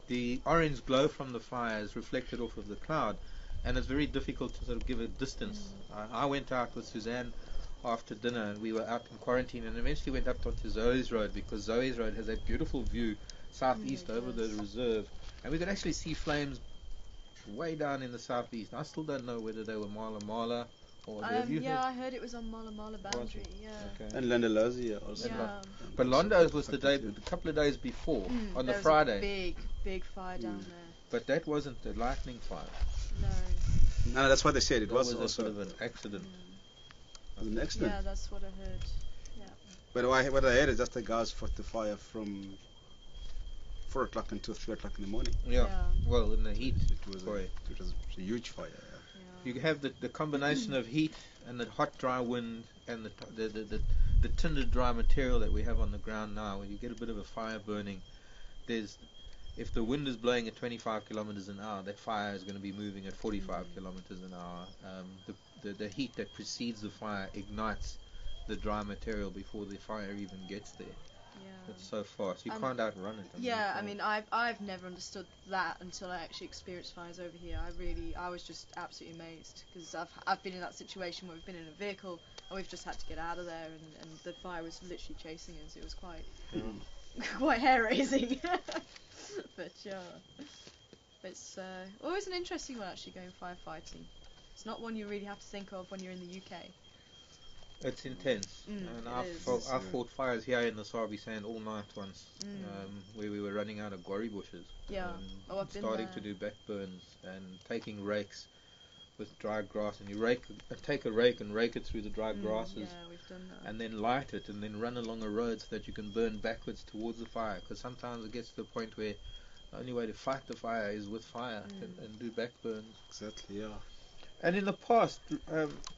the orange glow from the fire is reflected off of the cloud, and it's very difficult to sort of give a distance. I went out with Suzanne after dinner, and we were out in quarantine, and eventually went up onto Zoe's Road, because Zoe's Road has a beautiful view southeast over the reserve, and we could actually see flames way down in the southeast. I still don't know whether they were Mala Mala or have you heard? I heard it was on Mala Mala boundary. And Landalosia also. But Londo's was the couple of days before, on the Friday. There was a big fire down there. But that wasn't the lightning fire. No, that's what they said. It was also a sort of an accident. An accident? Yeah, that's what I heard. Yeah. But what I heard is just the guys fought the fire from 4 o'clock until 3 o'clock in the morning. Yeah. Well, in the heat. It was a huge fire. You have the combination of heat and the hot, dry wind and the tinted, dry material that we have on the ground now. When you get a bit of a fire burning, if the wind is blowing at 25 kilometers an hour, that fire is going to be moving at 45 kilometers an hour. The heat that precedes the fire ignites the dry material before the fire even gets there. Yeah. It's so fast. You can't outrun it. I mean, I've never understood that until I actually experienced fires over here. I was just absolutely amazed, because I've been in that situation where we've been in a vehicle and we've just had to get out of there, and the fire was literally chasing us. It was quite hair-raising. But it's always an interesting one, actually, going firefighting. It's not one you really have to think of when you're in the UK. It's intense, and I've fought fires here in the Sabi Sand all night once, where we were running out of guarri bushes. Yeah, and starting to do backburns and taking rakes with dry grass, and you take a rake and rake it through the dry grasses. Yeah, we've done that. And then light it, and then run along a road so that you can burn backwards towards the fire. Because sometimes it gets to the point where the only way to fight the fire is with fire and do backburns. Exactly, yeah. And in the past,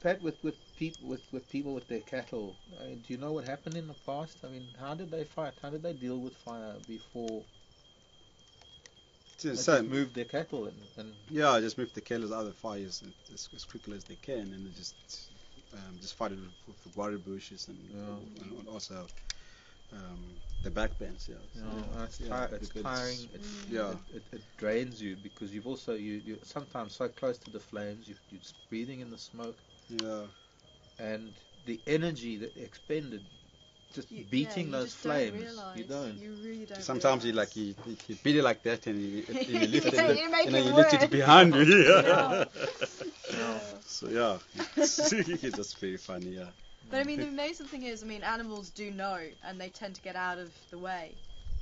Pat, with people with their cattle, do you know what happened in the past? I mean, how did they fight? How did they deal with fire before? They just moved their cattle just move the cattle out of the fires as quickly as they can, and they just fight it with the guarri bushes and also the backbends. It's tiring. It drains you, because you're sometimes so close to the flames. You're breathing in the smoke. Yeah. And the energy that expended just beating those flames. You don't. You really don't. Sometimes you beat it like that, and you lift it, and then you lift it behind you. So it's just very funny. Yeah. But I mean, the amazing thing is, animals do know, and they tend to get out of the way,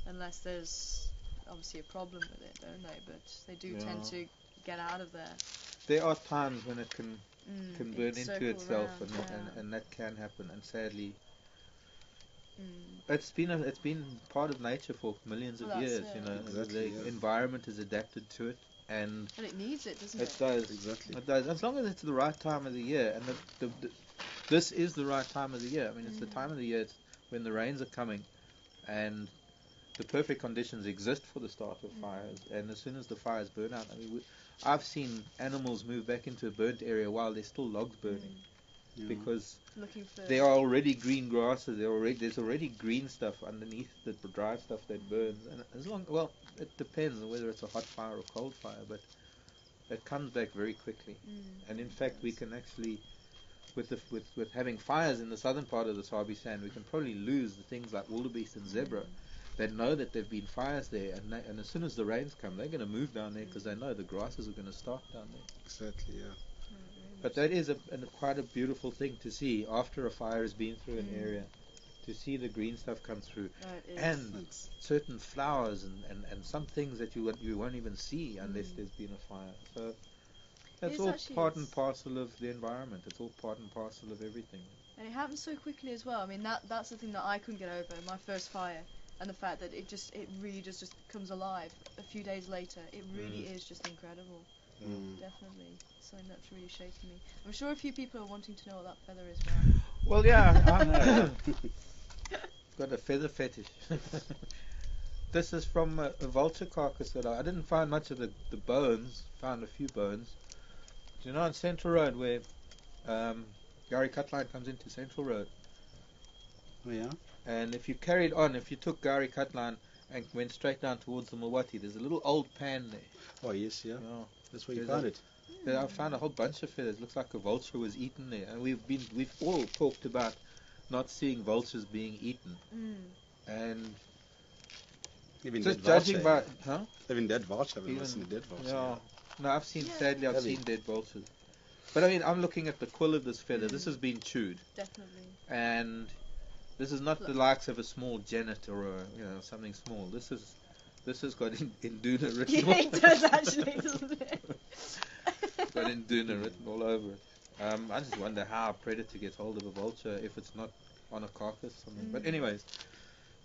unless there's obviously a problem with it, don't they? But they do tend to get out of there. There are times when it can burn into itself, and that can happen. And sadly, it's been part of nature for millions of years. Exactly, the environment has adapted to it, and it needs it, doesn't it? It does. Exactly. It does. As long as it's the right time of the year, and this is the right time of the year. I mean, it's the time of the year when the rains are coming, and the perfect conditions exist for the start of fires. And as soon as the fires burn out, I've seen animals move back into a burnt area while there's still logs burning, because there are already green grasses. There's already green stuff underneath the dry stuff that burns. And it depends on whether it's a hot fire or cold fire, but it comes back very quickly. And in fact, we can actually, with having fires in the southern part of the Sabi Sand, we can probably lose the things like wildebeest and zebra that know that there have been fires there, and as soon as the rains come, they're going to move down there, because they know the grasses are going to start down there. Exactly, yeah. But that is quite a beautiful thing to see after a fire has been through an area, to see the green stuff come through, and certain flowers and some things that you won't even see unless there's been a fire. So that's all part and parcel of the environment. It's all part and parcel of everything. And it happens so quickly as well. I mean, that's the thing that I couldn't get over, my first fire, and the fact that it really just comes alive a few days later. It really is just incredible. Definitely something that's really shaken me. I'm sure a few people are wanting to know what that feather is now. Well, yeah, got a feather fetish. This is from a vulture carcass that I didn't find much of the bones. Found a few bones. Do you know on Central Road where Gary Cutline comes into Central Road? Oh yeah. And if you carried on, if you took Gary Cutline and went straight down towards the Milwaukee. There's a little old pan there. Oh yes, yeah. Yeah. That's where you There's found it. I found a whole bunch of feathers. Looks like a vulture was eaten there. And we've all talked about not seeing vultures being eaten. And Even just dead judging vulture. by Even dead vulture. I've Even- never seen a dead vulture. yeah. No, I've seen sadly I've Have you? seen dead vultures. But I mean I'm looking at the quill of this feather. This has been chewed. Definitely. And this is not the likes of a small genet or a, something small. This has got Induna written Yeah, all it does actually, doesn't it? got Induna written all over it. I just wonder how a predator gets hold of a vulture if it's not on a carcass or something. But anyways,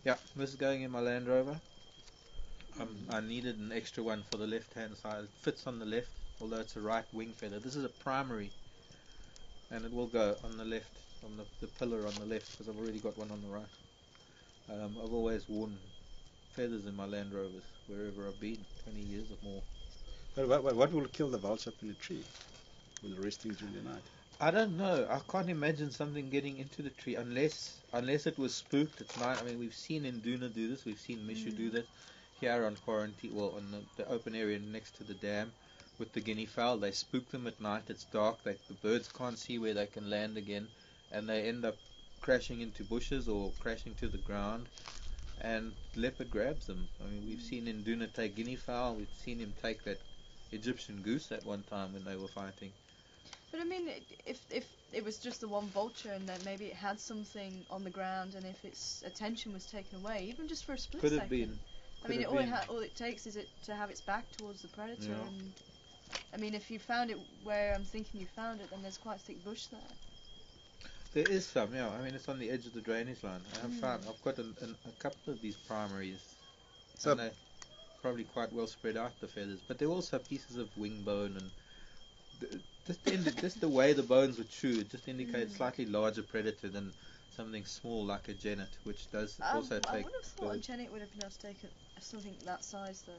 yeah, this is going in my Land Rover. I needed an extra one for the left-hand side. It fits on the left, although it's a right wing feather. This is a primary, and it will go on the left, on the pillar on the left, because I've already got one on the right. I've always worn feathers in my Land Rovers wherever I've been, 20 years or more. But what will kill the vulture up in a tree when they're resting during the night? I don't know. I can't imagine something getting into the tree unless it was spooked at night. I mean, we've seen Induna do this. We've seen Mishu do that here on quarantine, well, on the open area next to the dam with the guinea fowl. They spook them at night. It's dark. The birds can't see where they can land again, and they end up crashing into bushes or crashing to the ground, and leopard grabs them. I mean, we've seen Induna take guinea fowl. We've seen him take that Egyptian goose at one time when they were fighting. But I mean, if it was just the one vulture and then maybe it had something on the ground, and if its attention was taken away, even just for a split Could second. have been. I mean, Could have all it takes is it to have its back towards the predator. Yeah. And I mean, if you found it where I'm thinking you found it, then there's quite a thick bush there. There is some, yeah. I mean, it's on the edge of the drainage line. I've got a couple of these primaries, So- and they're probably quite well spread out, the feathers. But there are also pieces of wing bone, and just the way the bones were chewed just indicates slightly larger predator than something small like a genet, which does also I take would have thought birds. a genet would have been able to take something that size, though.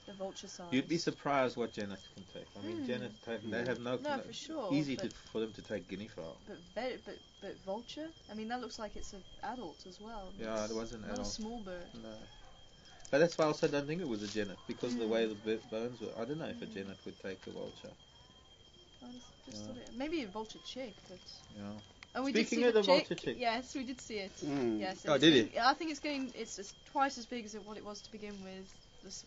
The vulture size. You'd be surprised what genets can take. I mean, genets they have no for sure. easy but, for them to take guinea fowl. But vulture? I mean, that looks like it's an adult as well. Yeah, It's it was an not adult. a small bird. No. But that's why I also don't think it was a genet, because of the way the bones were. I don't know if a genet would take a vulture. I just thought maybe a vulture chick, but. Yeah. And we Speaking did see of the vulture chick. Yes, we did see it. Mm. Yes. Oh, did I think it's twice as big as what it was to begin with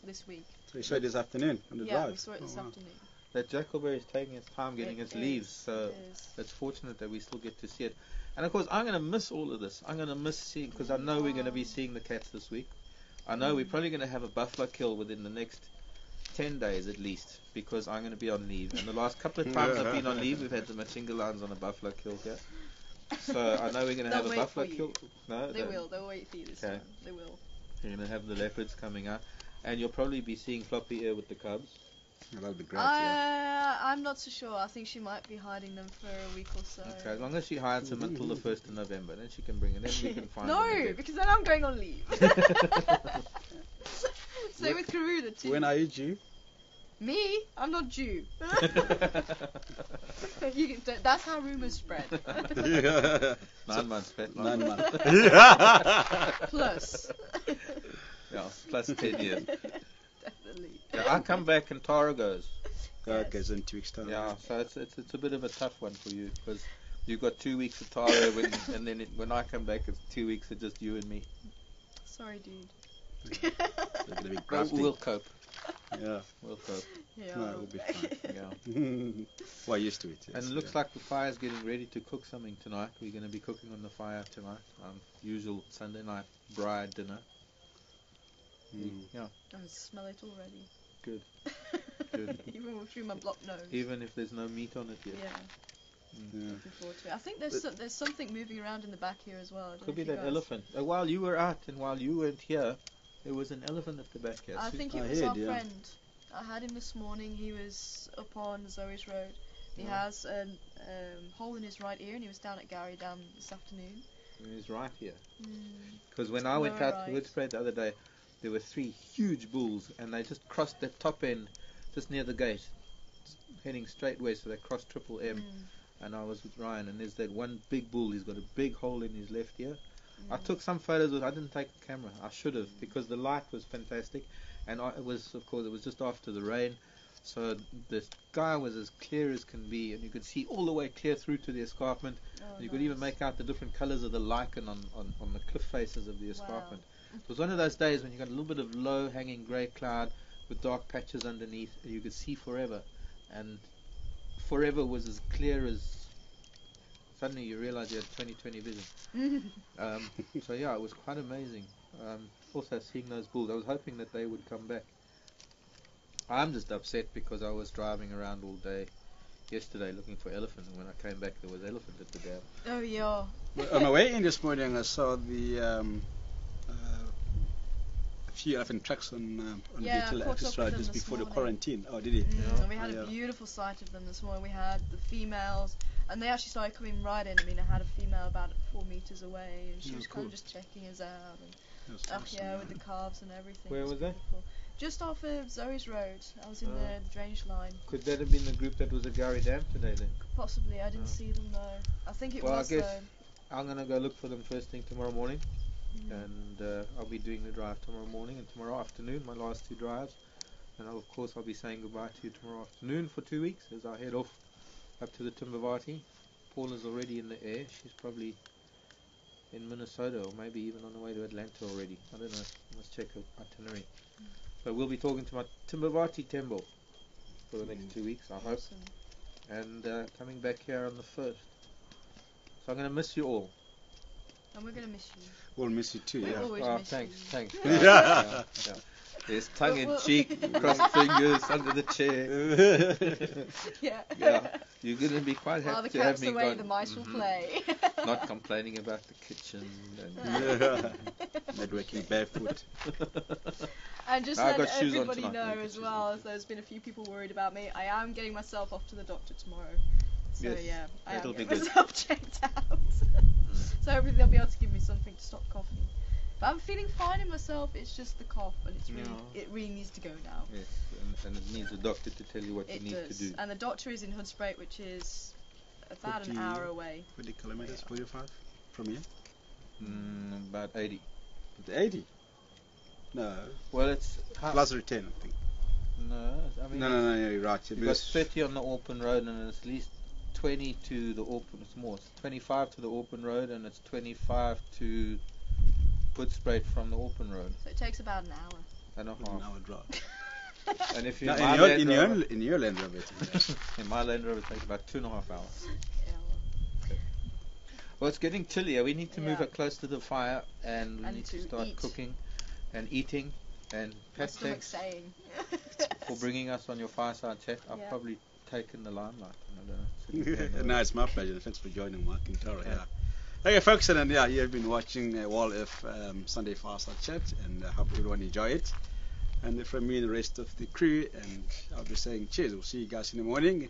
this week. So you saw it this afternoon on the Yeah, drive? we saw it this wow. afternoon. That jackleberry is taking its time getting It its is, leaves, so it is. it's fortunate that we still get to see it. And of course, I'm going to miss all of this. I'm going to miss seeing, because I know we're going to be seeing the cats this week. I know we're probably going to have a buffalo kill within the next 10 days at least, because I'm going to be on leave. And the last couple of times I've been on leave, we've had the Machinga lines on a buffalo kill here. So I know we're going to have a wait buffalo for you. kill. No, They will. They'll wait for you this Okay. time. They will. You're going to have the leopards coming out. And you'll probably be seeing Floppy Ear with the cubs. Yeah, that'll be great. Yeah. I'm not so sure. I think she might be hiding them for a week or so. Okay, as long as she hides them until the 1st of November, then she can bring it. Then we can find them No, again. because then I'm going on leave. Same with Karuna too. When are you due? Me? I'm not due. That's how rumors spread. 9 months, Pat. 9 months. Plus. Yeah, plus 10 years. Definitely. Yeah, I come back and Tara goes. Okay, so in 2 weeks' time. Yeah, so it's a bit of a tough one for you, because you've got 2 weeks of Tara, and then when I come back, it's 2 weeks of just you and me. Sorry, dude. It's gonna be But grafting. we'll cope. Yeah. We'll cope. Yeah. No, it will be fine. Yeah. Well, used to it. Yes, And it looks like the fire's getting ready to cook something tonight. We're going to be cooking on the fire tonight. Usual Sunday night bride dinner. Yeah, I can smell it already. good. Good. Even through my blocked nose. Even if there's no meat on it yet. Yeah. Yeah. Looking forward to it. I think there's something moving around in the back here as well. I don't Could know be if you that guys- elephant. While you were out and while you weren't here, there was an elephant at the back here. I think it I was heard, our yeah. friend. I had him this morning. He was up on Zoe's Road. He Yeah. has a hole in his right ear, and he was down at Gary Dam this afternoon. He's right here. Mm. Because when I went No, out right. to Hoodspray the other day, there were 3 huge bulls, and they just crossed that top end just near the gate, heading straight west. So they crossed Triple M, and I was with Ryan, and there's that one big bull. He's got a big hole in his left ear. I took some photos I didn't take a camera. I should have, because the light was fantastic, and it was just after the rain, so the sky was as clear as can be, and you could see all the way clear through to the escarpment. You could even make out the different colours of the lichen on the cliff faces of the escarpment. It was one of those days when you got a little bit of low hanging grey cloud with dark patches underneath, and you could see forever, and forever was as clear as. Suddenly you realise you had 20/20 vision. So yeah, it was quite amazing. Also seeing those bulls, I was hoping that they would come back. I'm just upset because I was driving around all day yesterday looking for elephant, and when I came back there was elephant at the dam. Oh yeah. On my way in this morning, I saw a few elephant tracks on Beetle Extra just before the quarantine. Oh, did he? And we had a beautiful sight of them this morning. We had the females, and they actually started coming right in. I mean, I had a female about 4 meters away, and she was kind of just checking us out. And awesome, with the calves and everything. Where was that? Just off of Zoe's Road. I was in the drainage line. Could that have been the group that was at Gary Dam today then? Possibly. I didn't see them though. I think it was. I guess I'm going to go look for them first thing tomorrow morning. And I'll be doing the drive tomorrow morning and tomorrow afternoon, my last 2 drives. And of course I'll be saying goodbye to you tomorrow afternoon for 2 weeks as I head off up to the Timbavati. Paula's already in the air. She's probably in Minnesota or maybe even on the way to Atlanta already. I don't know. I must check her itinerary. But we'll be talking to my Timbavati Temple for the next 2 weeks, I hope. And coming back here on the 1st. So I'm going to miss you all. And we're going to miss you. We'll miss you too, yeah. Oh, thanks. Yeah. There's tongue in cheek, crossed fingers under the chair. Yeah. You're going to be quite happy to have me away, the mice will play. Not complaining about the kitchen. Not working barefoot. And just let everybody know as well, as there's been a few people worried about me, I am getting myself off to the doctor tomorrow. So yes, I am getting myself checked out. So hopefully they'll be able to give me something to stop coughing. But I'm feeling fine in myself, it's just the cough, and it really needs to go now. Yes, and it needs a doctor to tell you what you need to do. And the doctor is in Hoedspruit, which is about an hour away. 20 kilometers, 45 from here? About 80. 80? No. Well, it's... Plus return, I think. No, I mean... No, you're right. You've got 30 on the Auckland Road, and it's at least 20 to the Auckland, it's more. It's 25 to the Auckland Road, and it's 25 to Hoedspruit from the Auckland Road. So it takes about an hour. And a half. An hour drive. And if you're in your Land Rover, in my Land Rover, it takes about 2.5 hours. Yeah, well, it's getting chillier. We need to move it close to the fire, and we need to start cooking and eating. And Pat, thanks for bringing us on your Fireside Chat. I've probably taken the limelight. No, it's my pleasure. Thanks for joining, Mark and Tara. Okay, folks, and you have been watching Wall F Sunday Fireside Chat, and I hope everyone enjoy it. And from me and the rest of the crew, and I'll be saying cheers. We'll see you guys in the morning,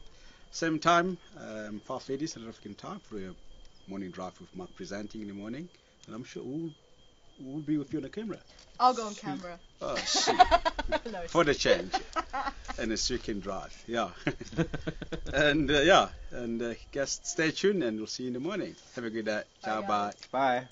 same time, 5:30 South African time for a morning drive with Mark presenting in the morning, and I'm sure we'll be with you on the camera. I'll go on camera. Oh, shit. For the change. And a second drive, and guests, stay tuned, and we'll see you in the morning. Have a good day. Ciao, bye. Bye.